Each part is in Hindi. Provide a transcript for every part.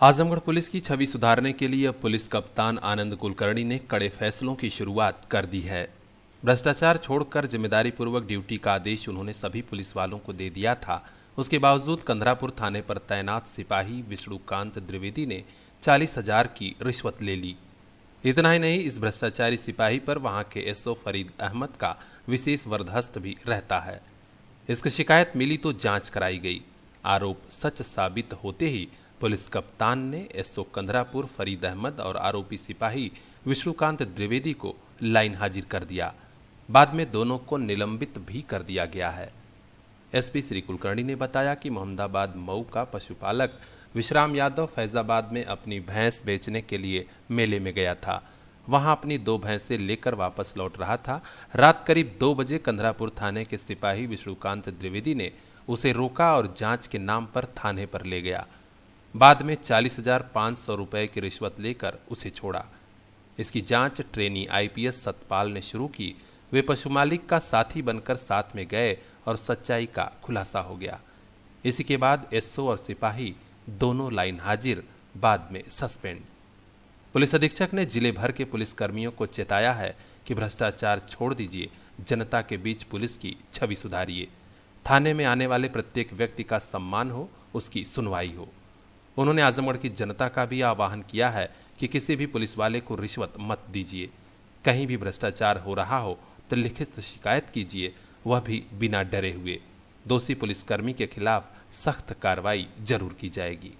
आजमगढ़ पुलिस की छवि सुधारने के लिए अब पुलिस कप्तान आनंद कुलकर्णी ने कड़े फैसलों की शुरुआत कर दी है। भ्रष्टाचार छोड़कर जिम्मेदारी पूर्वक ड्यूटी का आदेश उन्होंने सभी पुलिस वालों को दे दिया था। उसके बावजूद कंधरापुर थाने पर तैनात सिपाही विष्णुकांत द्विवेदी ने 40,000 की रिश्वत ले ली। इतना ही नहीं, इस भ्रष्टाचारी सिपाही पर वहां के एसओ फरीद अहमद का विशेष वरदहस्त भी रहता है। इसकी शिकायत मिली तो जांच कराई गई। आरोप सच साबित होते ही पुलिस कप्तान ने एसओ कंधरापुर फरीद अहमद और आरोपी सिपाही विष्णुकांत द्विवेदी को लाइन हाजिर कर दिया। बाद में दोनों को निलंबित भी कर दिया गया है। एसपी श्री कुलकर्णी ने बताया कि मोहम्मदाबाद मऊ का पशुपालक विश्राम यादव फैजाबाद में अपनी भैंस बेचने के लिए मेले में गया था। वहां अपनी 2 भैंसें लेकर वापस लौट रहा था। रात करीब 2 बजे कंधरापुर थाने के सिपाही विष्णुकांत द्विवेदी ने उसे रोका और जांच के नाम पर थाने पर ले गया। बाद में 40,500 रुपए की रिश्वत लेकर उसे छोड़ा। इसकी जांच ट्रेनी आईपीएस सतपाल ने शुरू की। वे पशु मालिक का साथी बनकर साथ में गए और सच्चाई का खुलासा हो गया। इसी के बाद एसओ और सिपाही दोनों लाइन हाजिर, बाद में सस्पेंड। पुलिस अधीक्षक ने जिले भर के पुलिस कर्मियों को चेताया है कि भ्रष्टाचार छोड़ दीजिए, जनता के बीच पुलिस की छवि सुधारिए। थाने में आने वाले प्रत्येक व्यक्ति का सम्मान हो, उसकी सुनवाई हो। उन्होंने आजमगढ़ की जनता का भी आह्वान किया है कि किसी भी पुलिस वाले को रिश्वत मत दीजिए। कहीं भी भ्रष्टाचार हो रहा हो तो लिखित शिकायत कीजिए, वह भी बिना डरे हुए। दोषी पुलिसकर्मी के खिलाफ सख्त कार्रवाई जरूर की जाएगी।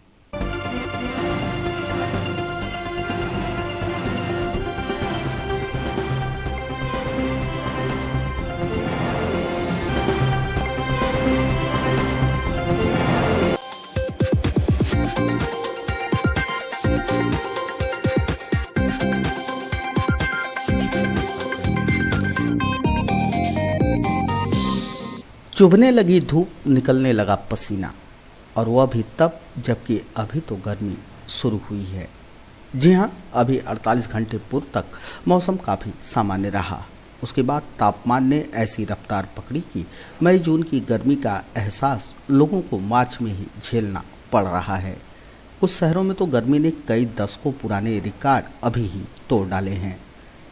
चुभने लगी धूप, निकलने लगा पसीना, और वह भी तब जबकि अभी तो गर्मी शुरू हुई है। जी हाँ, अभी 48 घंटे पूर्व तक मौसम काफ़ी सामान्य रहा। उसके बाद तापमान ने ऐसी रफ्तार पकड़ी कि मई जून की गर्मी का एहसास लोगों को मार्च में ही झेलना पड़ रहा है। कुछ शहरों में तो गर्मी ने कई दशकों पुराने रिकॉर्ड अभी ही तोड़ डाले हैं।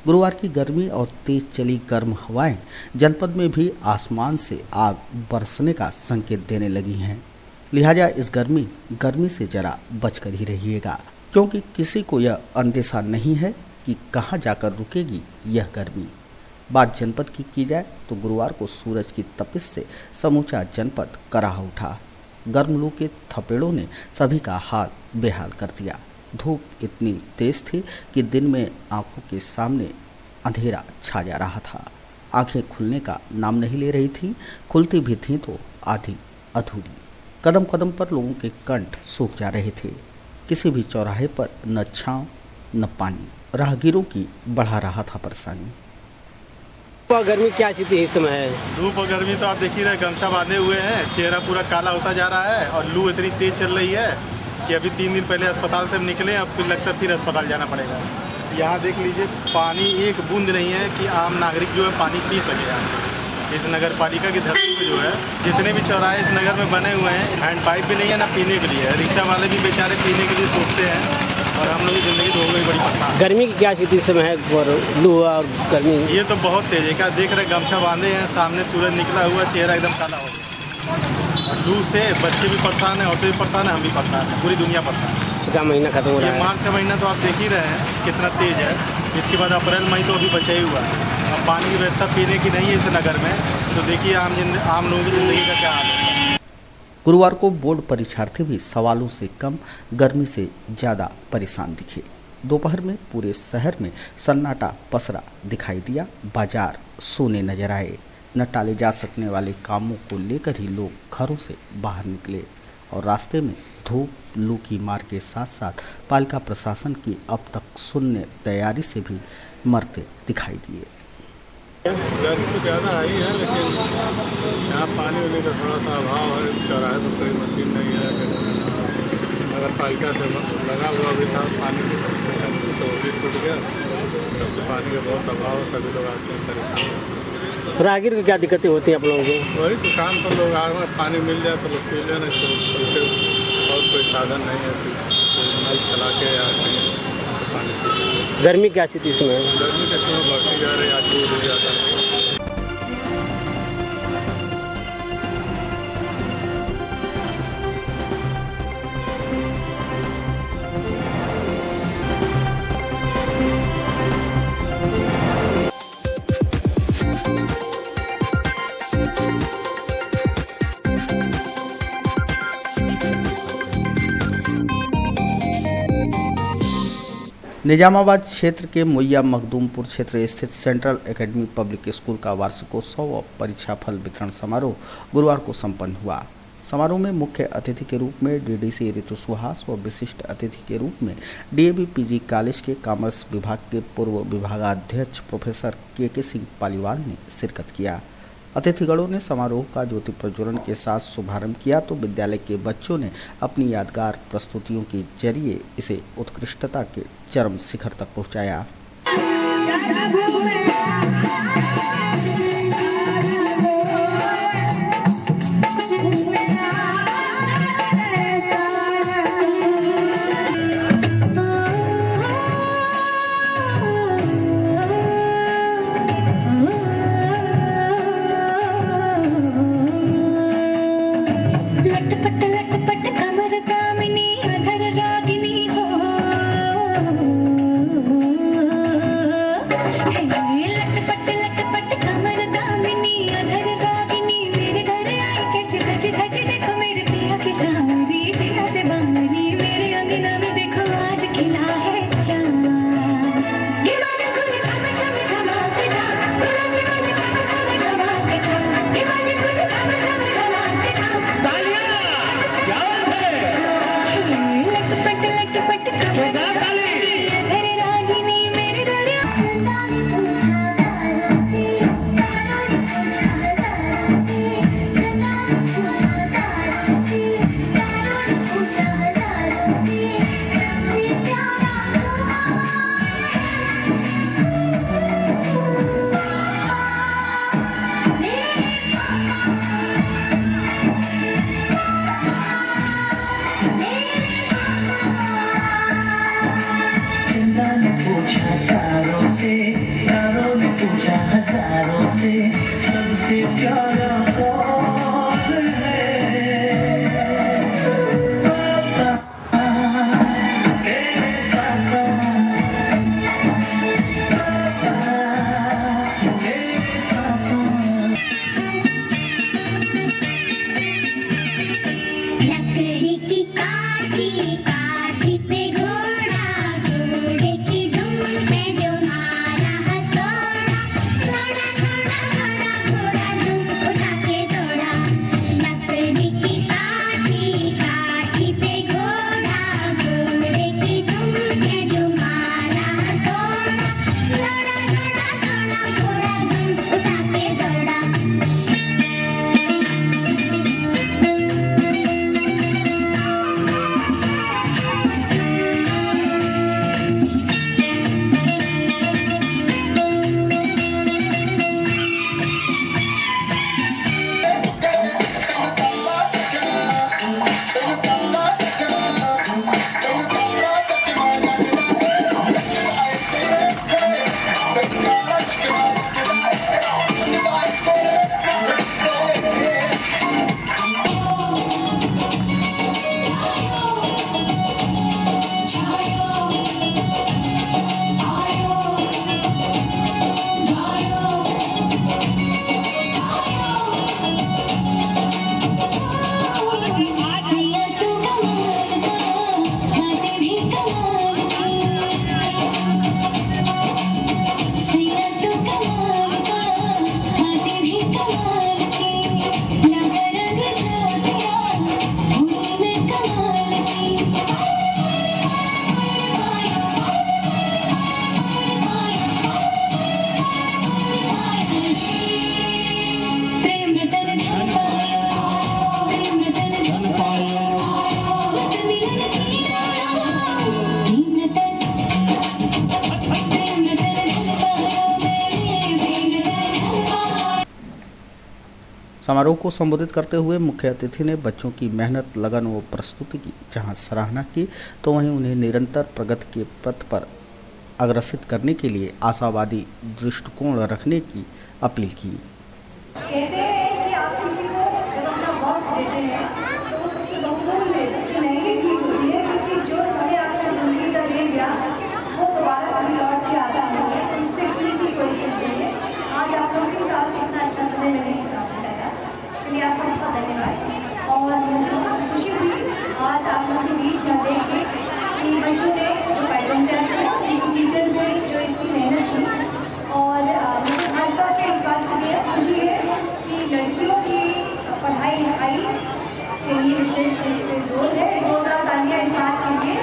गुरुवार की गर्मी और तेज चली गर्म हवाएं जनपद में भी आसमान से आग बरसने का संकेत देने लगी हैं। लिहाजा इस गर्मी से जरा बचकर ही रहिएगा, क्योंकि किसी को यह अंदेशा नहीं है कि कहां जाकर रुकेगी यह गर्मी। बात जनपद की जाए तो गुरुवार को सूरज की तपिश से समूचा जनपद कराह उठा। गर्म लू के थपेड़ों ने सभी का हाल बेहाल कर दिया। धूप इतनी तेज थी कि दिन में आंखों के सामने अंधेरा छा जा रहा था। आंखें खुलने का नाम नहीं ले रही थी, खुलती भी थीं तो आधी अधूरी। कदम कदम पर लोगों के कंठ सूख जा रहे थे। किसी भी चौराहे पर न छांव न पानी, राहगीरों की बढ़ा रहा था परेशानी। गर्मी क्या स्थिति इस समय है? धूप और गर्मी तो आप देख ही रहे, गमछा बांधे हुए हैं, चेहरा पूरा काला होता जा रहा है और लू इतनी तेज चल रही है कि अभी 3 दिन पहले अस्पताल से हम निकले, अब फिर लगता है फिर अस्पताल जाना पड़ेगा। यहाँ देख लीजिए, पानी एक बूंद नहीं है कि आम नागरिक जो है पानी पी सके। इस नगर पालिका की धरती पे जो है जितने भी चौराहे इस नगर में बने हुए हैं, हैंड पाइप भी नहीं है ना पीने के लिए। रिक्शा वाले भी बेचारे पीने के लिए सोचते हैं और हम लोग की ज़िंदगी तो हो गई बड़ी परेशान। गर्मी की क्या स्थिति इस समय है और लू और गर्मी? ये तो बहुत तेज है। क्या देख रहे, गमछा बांधे हैं, सामने सूरज निकला हुआ, चेहरा एकदम काला हो गया। और लू से बच्चे भी परेशान हैं, औरतें भी परेशान हैं, हम भी परेशान हैं, पूरी दुनिया परेशान है। का महीना खत्म हो रहा है। मार्च का महीना तो आप देख ही रहे हैं कितना तेज है। इसके बाद अप्रैल मई तो अभी बचा ही हुआ है। अब पानी की व्यवस्था पीने की नहीं है इस नगर में, तो देखिए आम लोगों की जिंदगी का क्या हाल है। गुरुवार को बोर्ड परीक्षार्थी भी सवालों से कम, गर्मी से ज़्यादा परेशान दिखे। दोपहर में पूरे शहर में सन्नाटा पसरा दिखाई दिया। बाजार सोने नजर आए। न टाले जा सकने वाले कामों को लेकर ही लोग घरों से बाहर निकले और रास्ते में धूप लू की मार के साथ साथ पालिका प्रशासन की अब तक शून्य तैयारी से भी मरते दिखाई दिए। गर्मी तो ज़्यादा आई है, लेकिन यहाँ पानी वाले का थोड़ा सा अभाव है। चौराहे पर कोई मशीन नहीं है। नगर पालिका से लगा हुआ भी था पानी तो भी टूट गया। तब तो पानी का बहुत अभाव है, सभी लोग आते हैं परेशान। राहगीर की क्या दिक्कतें होती हैं आप लोगों को? वही दुकान पर लोग आ रहे, पानी मिल जाए तो लोग पी लेना, तो बहुत कोई साधन नहीं है, कोई नल चला के या कहीं पानी पी। गर्मी क्या स्थिति इसमें है? गर्मी के समय बढ़ती जा रही है, आज दूर हो जाता है। निजामाबाद क्षेत्र के मुय्या मखदूमपुर क्षेत्र स्थित सेंट्रल एकेडमी पब्लिक स्कूल का वार्षिकोत्सव और परीक्षाफल वितरण समारोह गुरुवार को संपन्न हुआ। समारोह में मुख्य अतिथि के रूप में डीडीसी ऋतु सुहास और विशिष्ट अतिथि के रूप में डीएवी पीजी कॉलेज के कॉमर्स विभाग के पूर्व विभागाध्यक्ष प्रोफेसर के सिंह पालीवाल ने शिरकत किया। अतिथिगणों ने समारोह का ज्योति प्रज्वलन के साथ शुभारंभ किया तो विद्यालय के बच्चों ने अपनी यादगार प्रस्तुतियों के जरिए इसे उत्कृष्टता के चरम शिखर तक पहुंचाया। Hey समारोह को संबोधित करते हुए मुख्य अतिथि ने बच्चों की मेहनत, लगन व प्रस्तुति की जहां सराहना की, तो वहीं उन्हें निरंतर प्रगति के पथ पर अग्रसित करने के लिए आशावादी दृष्टिकोण रखने की अपील की। कहते हैं कि आप किसी को जब अपना वक्त देते हैं तो वो सबसे बहुमूल्य, सबसे महंगी चीज़ होती है, क्योंकि जो समय आपने ज़िंदगी का दे दिया वो दोबारा कभी लौट के आता नहीं है, तो उससे कीमती कोई चीज़ नहीं है। आज आप लोगों के साथ इतना अच्छा समय मैंने बिताया, इसके लिए आपका बहुत धन्यवाद। और मुझे बहुत खुशी हुई आज आप लोगों के बीच यहाँ देख के कि बच्चों ने जो कार्यक्रम तैयार किया, उनकी टीचर्स ने जो इतनी मेहनत की, और मुझे खासतौर पर इस बात की खुशी है कि लड़कियों की पढ़ाई लिखाई के लिए विशेष रूप से जोर है। जोरदार तालियां इस बात के लिए।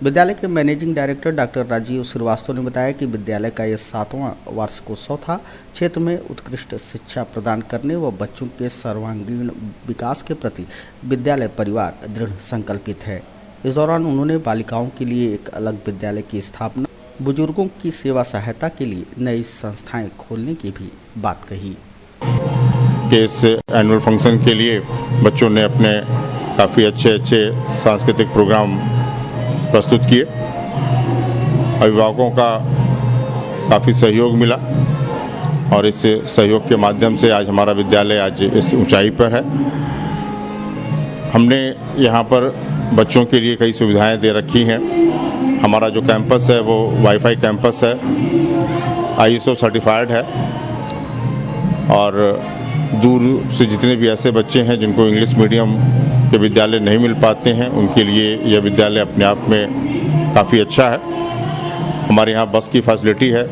विद्यालय के managing director doctor Rajiv Srivastava ने बताया कि विद्यालय का यह 7वां वार्षिकोत्सव था। क्षेत्र में उत्कृष्ट शिक्षा प्रदान करने व बच्चों के सर्वांगीण विकास के प्रति विद्यालय परिवार दृढ़ संकल्पित है। इस दौरान उन्होंने बालिकाओं के लिए एक अलग विद्यालय की स्थापना, बुजुर्गों की सेवा सहायता के लिए नई संस्थाएं खोलने की भी बात कही। इस एनुअल फंक्शन के लिए बच्चों ने अपने काफ़ी अच्छे सांस्कृतिक प्रोग्राम प्रस्तुत किए। अभिभावकों का काफ़ी सहयोग मिला और इस सहयोग के माध्यम से आज हमारा विद्यालय आज इस ऊंचाई पर है। हमने यहाँ पर बच्चों के लिए कई सुविधाएं दे रखी हैं। हमारा जो कैंपस है वो वाईफाई कैंपस है, ISO सर्टिफाइड है, और दूर से जितने भी ऐसे बच्चे हैं जिनको इंग्लिश मीडियम के विद्यालय नहीं मिल पाते हैं, उनके लिए यह विद्यालय अपने आप में काफ़ी अच्छा है। हमारे यहाँ बस की फैसिलिटी है।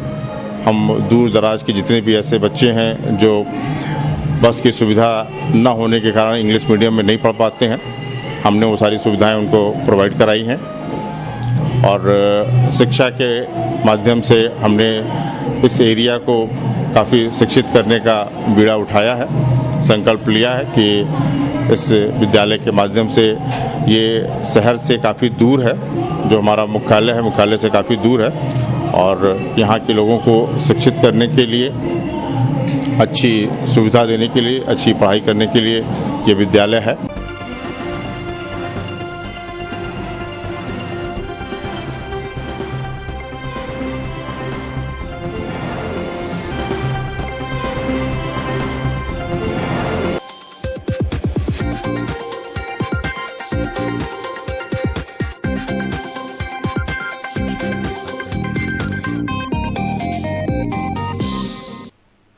हम दूर दराज के जितने भी ऐसे बच्चे हैं जो बस की सुविधा न होने के कारण इंग्लिश मीडियम में नहीं पढ़ पाते हैं, हमने वो सारी सुविधाएं उनको प्रोवाइड कराई हैं। और शिक्षा के माध्यम से हमने इस एरिया को काफ़ी शिक्षित करने का बीड़ा उठाया है। संकल्प लिया है कि इस विद्यालय के माध्यम से, ये शहर से काफ़ी दूर है, जो हमारा मुख्यालय है मुख्यालय से काफ़ी दूर है, और यहाँ के लोगों को शिक्षित करने के लिए, अच्छी सुविधा देने के लिए, अच्छी पढ़ाई करने के लिए ये विद्यालय है।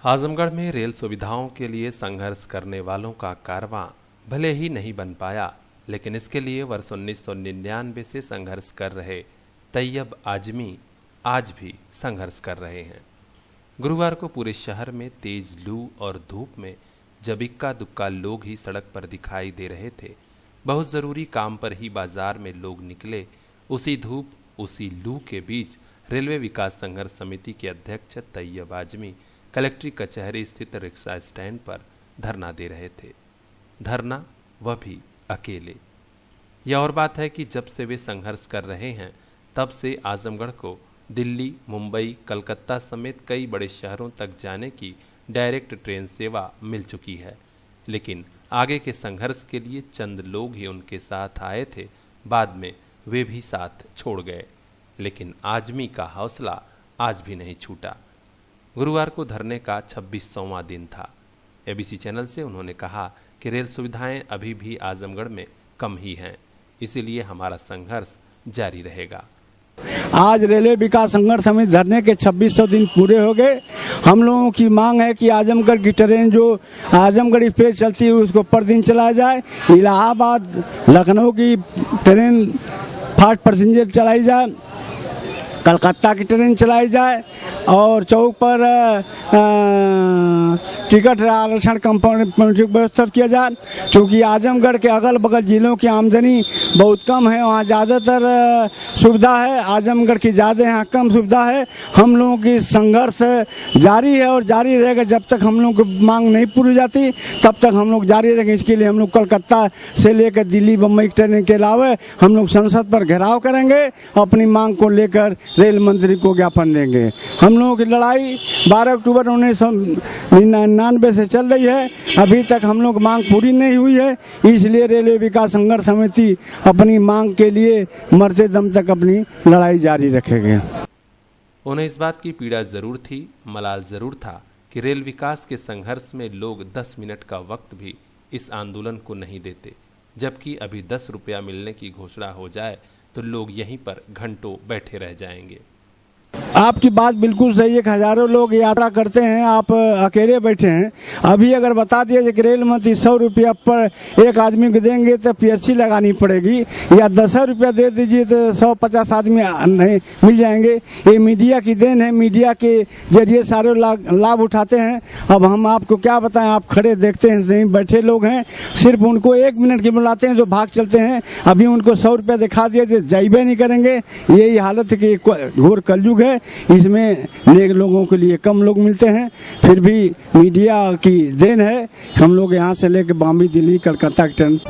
आजमगढ़ में रेल सुविधाओं के लिए संघर्ष करने वालों का कारवां भले ही नहीं बन पाया, लेकिन इसके लिए वर्ष 1999 से संघर्ष कर रहे तैयब आजमी आज भी संघर्ष कर रहे हैं। गुरुवार को पूरे शहर में तेज लू और धूप में जब इक्का दुक्का लोग ही सड़क पर दिखाई दे रहे थे, बहुत जरूरी काम पर ही बाजार में लोग निकले। उसी धूप उसी लू के बीच रेलवे विकास संघर्ष समिति के अध्यक्ष तैयब आजमी कलेक्ट्री कचहरी स्थित रिक्शा स्टैंड पर धरना दे रहे थे। धरना वह भी अकेले। यह और बात है कि जब से वे संघर्ष कर रहे हैं तब से आजमगढ़ को दिल्ली, मुंबई, कलकत्ता समेत कई बड़े शहरों तक जाने की डायरेक्ट ट्रेन सेवा मिल चुकी है, लेकिन आगे के संघर्ष के लिए चंद लोग ही उनके साथ आए थे। बाद में वे भी साथ छोड़ गए, लेकिन आजमी का हौसला आज भी नहीं छूटा। गुरुवार को धरने का 26वां दिन था। एबीसी चैनल से उन्होंने कहा कि रेल सुविधाएं अभी भी आजमगढ़ में कम ही हैं, इसीलिए हमारा संघर्ष जारी रहेगा। आज रेलवे विकास संघर्ष समिति धरने के 2600 दिन पूरे हो गए। हम लोगों की मांग है कि आजमगढ़ की ट्रेन जो आजमगढ़ एक्सप्रेस चलती है उसको प्रतिदिन चलाया जाए। इलाहाबाद लखनऊ की ट्रेन फास्ट पैसेंजर चलाई जाए, कलकत्ता की ट्रेन चलाई जाए और चौक पर टिकट आरक्षण कंपाउंड व्यवस्था किया जाए। क्योंकि आजमगढ़ के अगल बगल जिलों की आमदनी बहुत कम है, वहाँ ज़्यादातर सुविधा है, आजमगढ़ की ज़्यादा यहाँ कम सुविधा है। हम लोगों की संघर्ष जारी है और जारी रहेगा। जब तक हम लोग की मांग नहीं पूरी जाती तब तक हम लोग जारी रहेंगे। इसके लिए हम लोग कलकत्ता से लेकर दिल्ली बम्बई ट्रेन के अलावा हम लोग संसद पर घेराव करेंगे, अपनी मांग को लेकर रेल मंत्री को ज्ञापन देंगे। हम लोगों की लड़ाई 12 अक्टूबर 1999 से चल रही है, अभी तक हम लोग मांग पूरी नहीं हुई है। इसलिए रेलवे विकास संघर्ष समिति अपनी मांग के लिए मरते दम तक अपनी लड़ाई जारी रखेंगे। उन्हें इस बात की पीड़ा जरूर थी, मलाल जरूर था कि रेल विकास के संघर्ष में लोग 10 मिनट का वक्त भी इस आंदोलन को नहीं देते, जबकि अभी 10 रुपया मिलने की घोषणा हो जाए तो लोग यहीं पर घंटों बैठे रह जाएंगे। आपकी बात बिल्कुल सही है। हजारों लोग यात्रा करते हैं, आप अकेले बैठे हैं। अभी अगर बता दिया कि रेल मंत्री 100 रुपया पर एक आदमी को देंगे तो PSC लगानी पड़ेगी, या 10 रुपया दे दीजिए तो 150 आदमी नहीं मिल जाएंगे। ये मीडिया की देन है, मीडिया के जरिए सारे लाभ उठाते हैं। अब हम आपको क्या बताएं, आप खड़े देखते हैं, नहीं बैठे लोग हैं, सिर्फ उनको 1 मिनट की बुलाते हैं जो भाग चलते हैं। अभी उनको 100 रुपया दिखा दिए तो जाइबे नहीं करेंगे। यही हालत है कि घोर कलयुग है, इसमें नेक लोगों के लिए कम लोग मिलते हैं। फिर भी मीडिया की देन है, हम लोग यहाँ से लेकर बॉम्बे, दिल्ली, कलकत्ता की ट्रेन।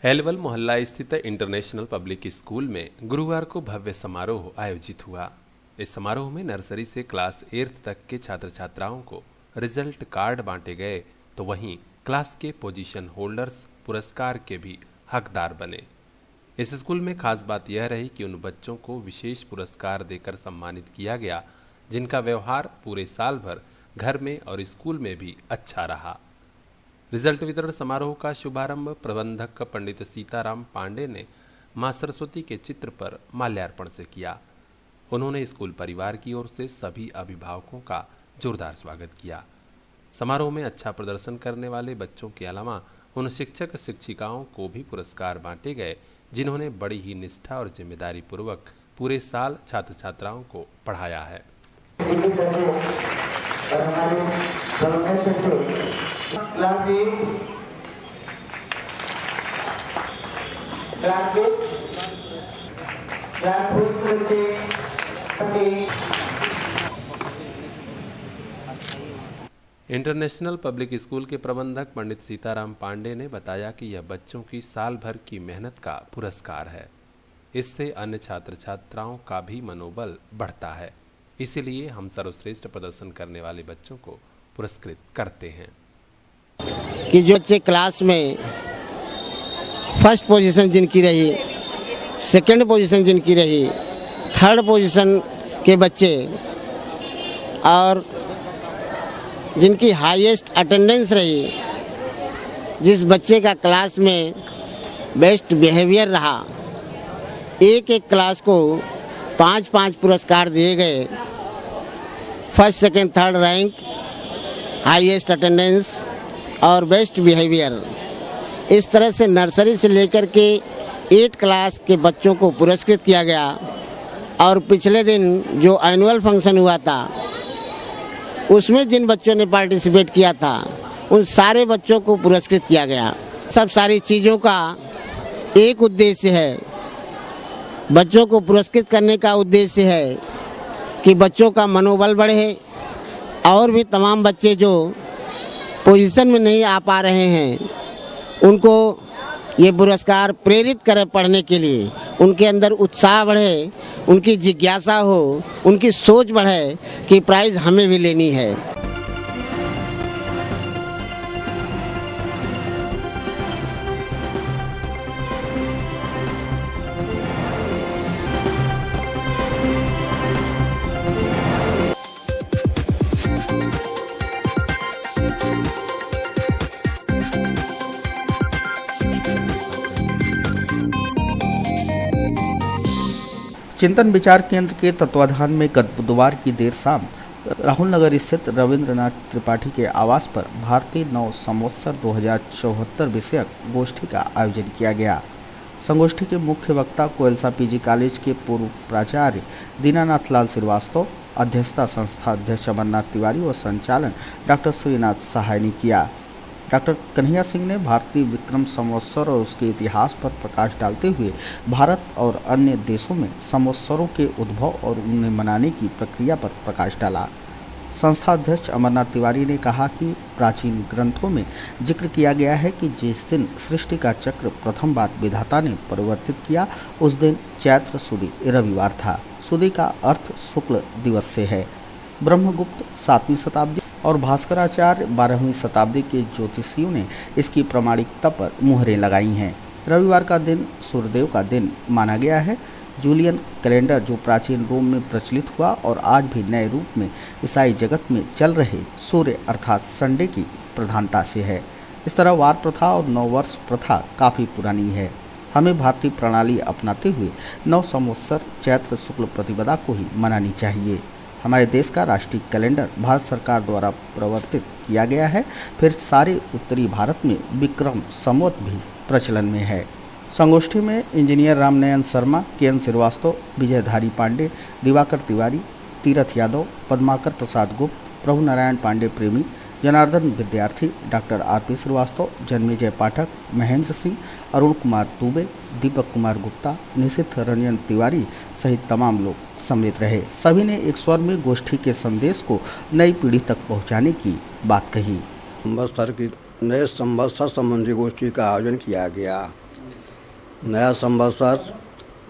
हेलवल मोहल्ला स्थित इंटरनेशनल पब्लिक स्कूल में गुरुवार को भव्य समारोह आयोजित हुआ। इस समारोह में नर्सरी से क्लास 8 तक के छात्र छात्राओं को रिजल्ट कार्ड बांटे गए, तो वहीं क्लास के पोजीशन होल्डर्स पुरस्कार के भी हकदार बने। इस स्कूल में खास बात यह रही कि उन बच्चों को विशेष पुरस्कार देकर सम्मानित किया गया जिनका व्यवहार पूरे साल भर घर में और स्कूल में भी अच्छा रहा। रिजल्ट वितरण समारोह का शुभारंभ प्रबंधक पंडित सीताराम पांडे ने मां सरस्वती के चित्र पर माल्यार्पण से किया। उन्होंने स्कूल परिवार की ओर से सभी अभिभावकों का जोरदार स्वागत किया। समारोह में अच्छा प्रदर्शन करने वाले बच्चों के अलावा उन शिक्षक शिक्षिकाओं को भी पुरस्कार बांटे गए जिन्होंने बड़ी ही निष्ठा और जिम्मेदारी पूर्वक पूरे साल छात्र छात्राओं को पढ़ाया है। Class 8, class 2, class 4 international public school के प्रबंधक पंडित सीताराम पांडे ने बताया कि यह बच्चों की साल भर की मेहनत का पुरस्कार है। इससे अन्य छात्र छात्राओं का भी मनोबल बढ़ता है, इसीलिए हम सर्वश्रेष्ठ प्रदर्शन करने वाले बच्चों को पुरस्कृत करते हैं। कि जो बच्चे क्लास में फर्स्ट पोजीशन जिनकी रही, सेकंड पोजीशन जिनकी रही, थर्ड पोजीशन के बच्चे और जिनकी हाईएस्ट अटेंडेंस रही, जिस बच्चे का क्लास में बेस्ट बिहेवियर रहा, एक एक क्लास को 5-5 पुरस्कार दिए गए। First, second, third rank, highest attendance और बेस्ट बिहेवियर, इस तरह से नर्सरी से लेकर के 8 क्लास के बच्चों को पुरस्कृत किया गया। और पिछले दिन जो एनुअल फंक्शन हुआ था उसमें जिन बच्चों ने पार्टिसिपेट किया था उन सारे बच्चों को पुरस्कृत किया गया। सब सारी चीज़ों का एक उद्देश्य है, बच्चों को पुरस्कृत करने का उद्देश्य है कि बच्चों का मनोबल बढ़े और भी तमाम बच्चे जो पोजीशन में नहीं आ पा रहे हैं, उनको ये पुरस्कार प्रेरित करे पढ़ने के लिए, उनके अंदर उत्साह बढ़े, उनकी जिज्ञासा हो, उनकी सोच बढ़े कि प्राइज़ हमें भी लेनी है। चिंतन विचार केंद्र के तत्वाधान में गत बुधवार की देर शाम राहुल नगर स्थित रविंद्रनाथ त्रिपाठी के आवास पर भारतीय नव संवत्सर 2074 विषयक गोष्ठी का आयोजन किया गया। संगोष्ठी के मुख्य वक्ता कोयलसा पीजी कॉलेज के पूर्व प्राचार्य दीनानाथ लाल श्रीवास्तव, अध्यक्षता संस्था अध्यक्ष अमरनाथ तिवारी और संचालन डॉक्टर श्रीनाथ सहाय ने किया। डॉक्टर कन्हैया सिंह ने भारतीय विक्रम संवत्सर और उसके इतिहास पर प्रकाश डालते हुए भारत और अन्य देशों में संवत्सरों के उद्भव और उन्हें मनाने की प्रक्रिया पर प्रकाश डाला। संस्था अध्यक्ष अमरनाथ तिवारी ने कहा कि प्राचीन ग्रंथों में जिक्र किया गया है कि जिस दिन सृष्टि का चक्र प्रथम बार विधाता ने परिवर्तित किया, उस दिन चैत्र सुदी रविवार था। सुदी का अर्थ शुक्ल दिवस से है। ब्रह्मगुप्त 7वीं शताब्दी और भास्कराचार्य 12वीं शताब्दी के ज्योतिषियों ने इसकी प्रामाणिकता पर मुहरें लगाई हैं। रविवार का दिन सूर्यदेव का दिन माना गया है। जूलियन कैलेंडर जो प्राचीन रोम में प्रचलित हुआ और आज भी नए रूप में ईसाई जगत में चल रहे सूर्य अर्थात संडे की प्रधानता से है। इस तरह वार प्रथा और नववर्ष प्रथा काफ़ी पुरानी है। हमें भारतीय प्रणाली अपनाते हुए नव संवत्सर चैत्र शुक्ल प्रतिपदा को ही मनानी चाहिए। हमारे देश का राष्ट्रीय कैलेंडर भारत सरकार द्वारा प्रवर्तित किया गया है। फिर सारे उत्तरी भारत में विक्रम संवत भी प्रचलन में है। संगोष्ठी में इंजीनियर रामनयन शर्मा, के.एन. श्रीवास्तव, विजयधारी पांडे, दिवाकर तिवारी, तीरथ यादव, पद्माकर प्रसाद गुप्त, प्रभु नारायण पांडे प्रेमी, जनार्दन विद्यार्थी, डॉक्टर आर.पी. श्रीवास्तव, जन्मेजय पाठक, महेंद्र सिंह, अरुण कुमार दुबे, दीपक कुमार गुप्ता, निशित रंजन तिवारी सहित तमाम लोग सम्मिलित रहे। सभी ने एक स्वर में गोष्ठी के संदेश को नई पीढ़ी तक पहुंचाने की बात कही। नए संवत्सर संबंधी गोष्ठी का आयोजन किया गया। नया संवत्सर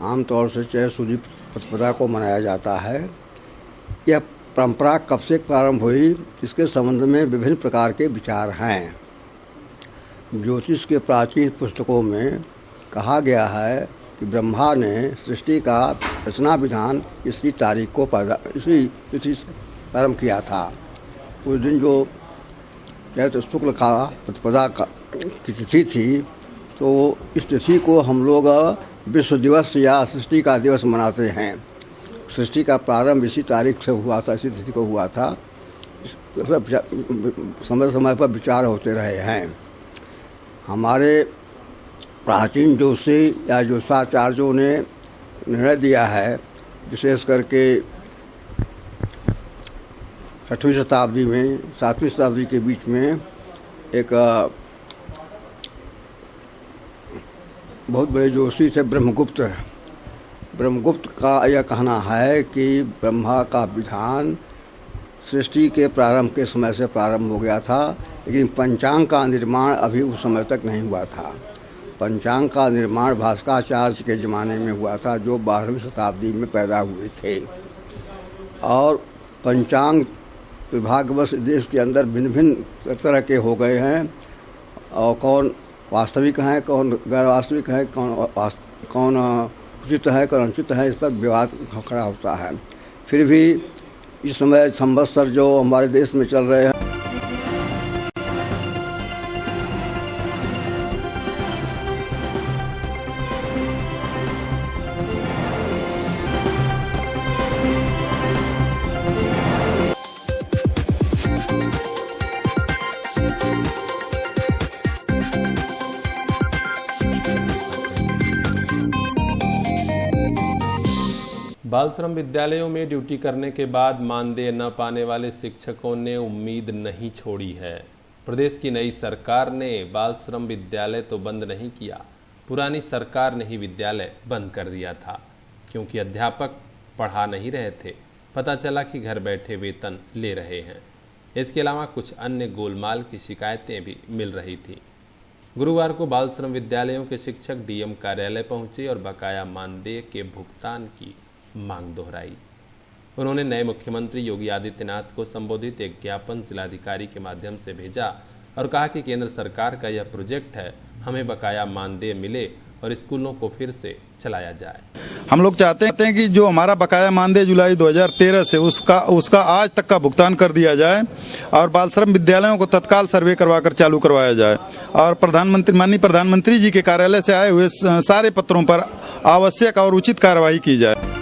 आमतौर से चैत्र शुदी प्रतिपदा को मनाया जाता है। यह परंपरा कब से प्रारंभ हुई, इसके संबंध में विभिन्न प्रकार के विचार हैं। ज्योतिष के प्राचीन पुस्तकों में कहा गया है कि ब्रह्मा ने सृष्टि का रचना विधान इसी तारीख को इसी तिथि से प्रारंभ किया था। उस दिन जो चैत्र शुक्ल का प्रतिपदा की तिथि थी, तो इस तिथि को हम लोग विश्व दिवस या सृष्टि का दिवस मनाते हैं। सृष्टि का प्रारंभ इसी तारीख से हुआ था, इसी तिथि को हुआ था। समय समय पर विचार होते रहे हैं। हमारे प्राचीन ज्योतिषी या ज्योतिषाचार्यों ने निर्णय दिया है, विशेष करके 6वीं शताब्दी में 7वीं शताब्दी के बीच में एक बहुत बड़े ज्योतिषी थे ब्रह्मगुप्त। ब्रह्मगुप्त का यह कहना है कि ब्रह्मा का विधान सृष्टि के प्रारंभ के समय से प्रारंभ हो गया था, लेकिन पंचांग का निर्माण अभी उस समय तक नहीं हुआ था। पंचांग का निर्माण भास्कराचार्य के ज़माने में हुआ था, जो 12वीं शताब्दी में पैदा हुए थे। और पंचांग दुर्भाग्यवश देश के अंदर भिन्न भिन्न तरह के हो गए हैं, और कौन वास्तविक हैं, कौन गैर वास्तविक है, कौन उचित है, कौन अनुचित है, इस पर विवाद खड़ा होता है। फिर भी इस समय संवत्सर जो हमारे देश में चल रहे हैं, बाल श्रम विद्यालयों में ड्यूटी करने के बाद मानदेय न पाने वाले शिक्षकों ने उम्मीद नहीं छोड़ी है। प्रदेश की नई सरकार ने बाल श्रम विद्यालय तो बंद नहीं किया, पुरानी सरकार ने ही विद्यालय बंद कर दिया था, क्योंकि अध्यापक पढ़ा नहीं रहे थे। पता चला कि घर बैठे वेतन ले रहे हैं। इसके अलावा कुछ अन्य गोलमाल की शिकायतें भी मिल रही थी। गुरुवार को बाल श्रम विद्यालयों के शिक्षक डीएम कार्यालय पहुंचे और बकाया मानदेय के भुगतान की मांग दोहराई। उन्होंने नए मुख्यमंत्री योगी आदित्यनाथ को संबोधित एक ज्ञापन जिलाधिकारी के माध्यम से भेजा और कहा कि केंद्र सरकार का यह प्रोजेक्ट है, हमें बकाया मानदेय मिले और स्कूलों को फिर से चलाया जाए। हम लोग चाहते हैं कि जो हमारा बकाया मानदेय जुलाई 2013 से उसका आज तक का भुगतान कर दिया जाए और बाल श्रम विद्यालयों को तत्काल सर्वे करवाकर चालू करवाया जाए और माननीय प्रधानमंत्री जी के कार्यालय से आए हुए सारे पत्रों पर आवश्यक और उचित कार्रवाई की जाए।